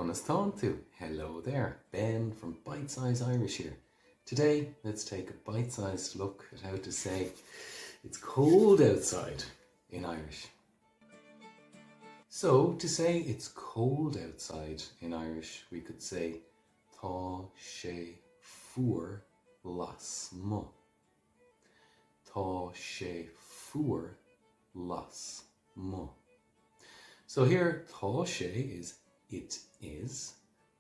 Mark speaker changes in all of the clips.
Speaker 1: Buenas tanto. Hello there. Ben from Bite Size Irish here. Today, let's take a bite-sized look at how to say it's cold outside in Irish. So, to say it's cold outside in Irish, we could say Tá sé fuair las mo. Tá sé fuair las mo. So here, tá sé is it is,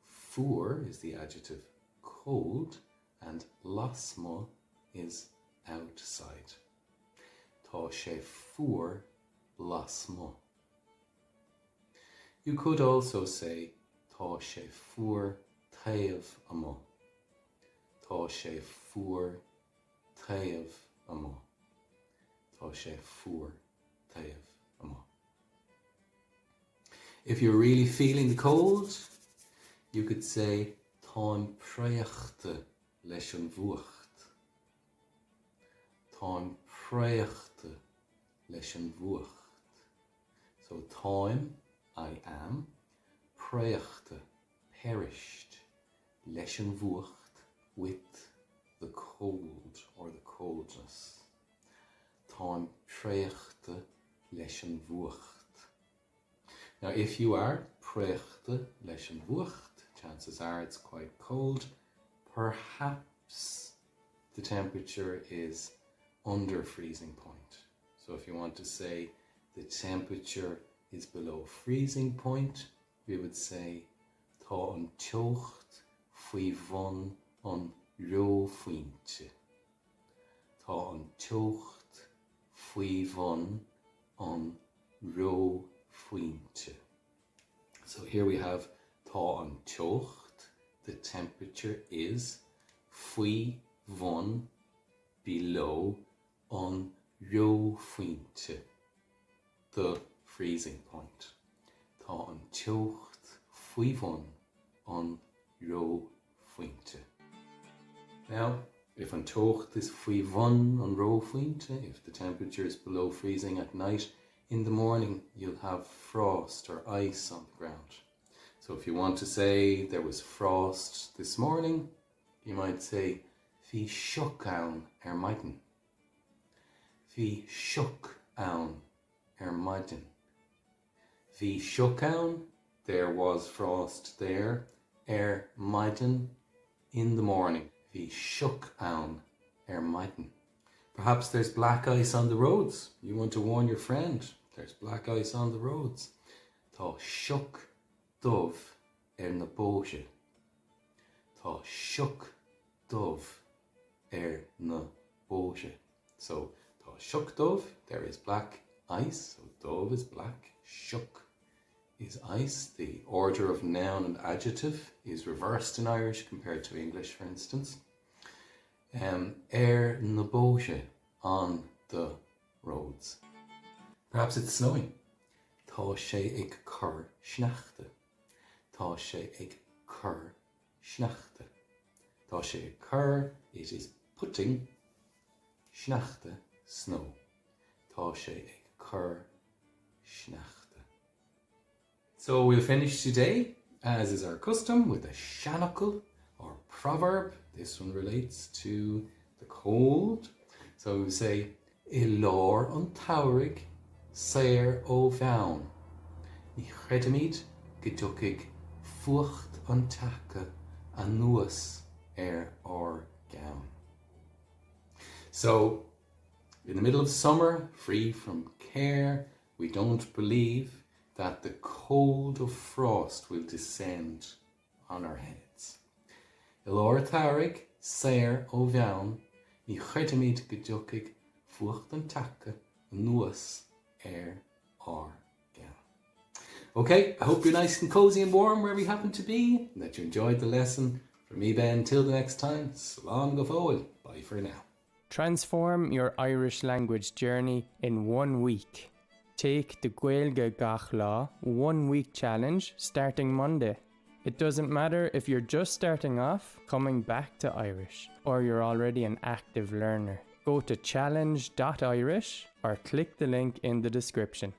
Speaker 1: fuair is the adjective cold, and las mo is outside. Tá sé fuair las mo. You could also say tá sé fuair taobh amo. Tá sé fuair taobh amo. Tá sé fuair taobh amo. If you're really feeling the cold, you could say táim praíochta leis an bhuacht. Táim praíochta leis an bhuacht. So táim, I am, praíochta, perished, leis an bhuacht, with the cold or the coldness. Táim praíochta leis an bhuacht. Now, if you are praíochta leis an bhuacht, chances are it's quite cold. Perhaps the temperature is under freezing point. So if you want to say the temperature is below freezing point, we would say tá an teocht faoi bhun an reofuinte. Tá an teocht faoi bhun an reofuinte. So here we have tá an teocht, the temperature is, faoi bhun, below, an reofuinte, the freezing point. Tá an teocht faoi bhun an reofuinte. Now, if an teocht is faoi bhun an reofuinte, if the temperature is below freezing at night, in the morning you'll have frost or ice on the ground. So if you want to say there was frost this morning, you might say bhí seoch ann maidin. Bhí seoch ann maidin. Bhí seoch ann, there was frost there, maidin, in the morning. Bhí seoch ann maidin. Perhaps there's black ice on the roads. You want to warn your friend, there's black ice on the roads. Tá seoch dubh na bóise. Tá seoch dubh na bóise. So, tá seoch dubh, there is black ice. So, dubh is black, seoch is ice. The order of noun and adjective is reversed in Irish compared to English, for instance. Na bóise, on the roads. Perhaps it's snowing. Tá sé ag cur sneachta. Tá sé ag cur sneachta. Tá sé ag cur, it is putting, sneachta, snow. Tá sé ag cur sneachta. So we'll finish today, as is our custom, with a seanachal or proverb. This one relates to the cold. So we say, I lár an taurig, sair ó bheann. Ní chreidimid go dtuigh fuacht an taca a nuas ár gabhain. So, in the middle of summer, free from care, we don't believe that the cold of frost will descend on our heads. I lár taurig, sair ó bheann. Ní chreidimid go dtuigh fuacht an taca a nuas ár gabhain. Okay, I hope you're nice and cozy and warm wherever you happen to be, and that you enjoyed the lesson. From me, Ben, till the next time, slán go fóill. Bye for now.
Speaker 2: Transform your Irish language journey in 1 week. Take the gaeilge gach lá 1 week challenge starting Monday. It doesn't matter if you're just starting off, coming back to Irish, or you're already an active learner. Go to challenge.irish or click the link in the description.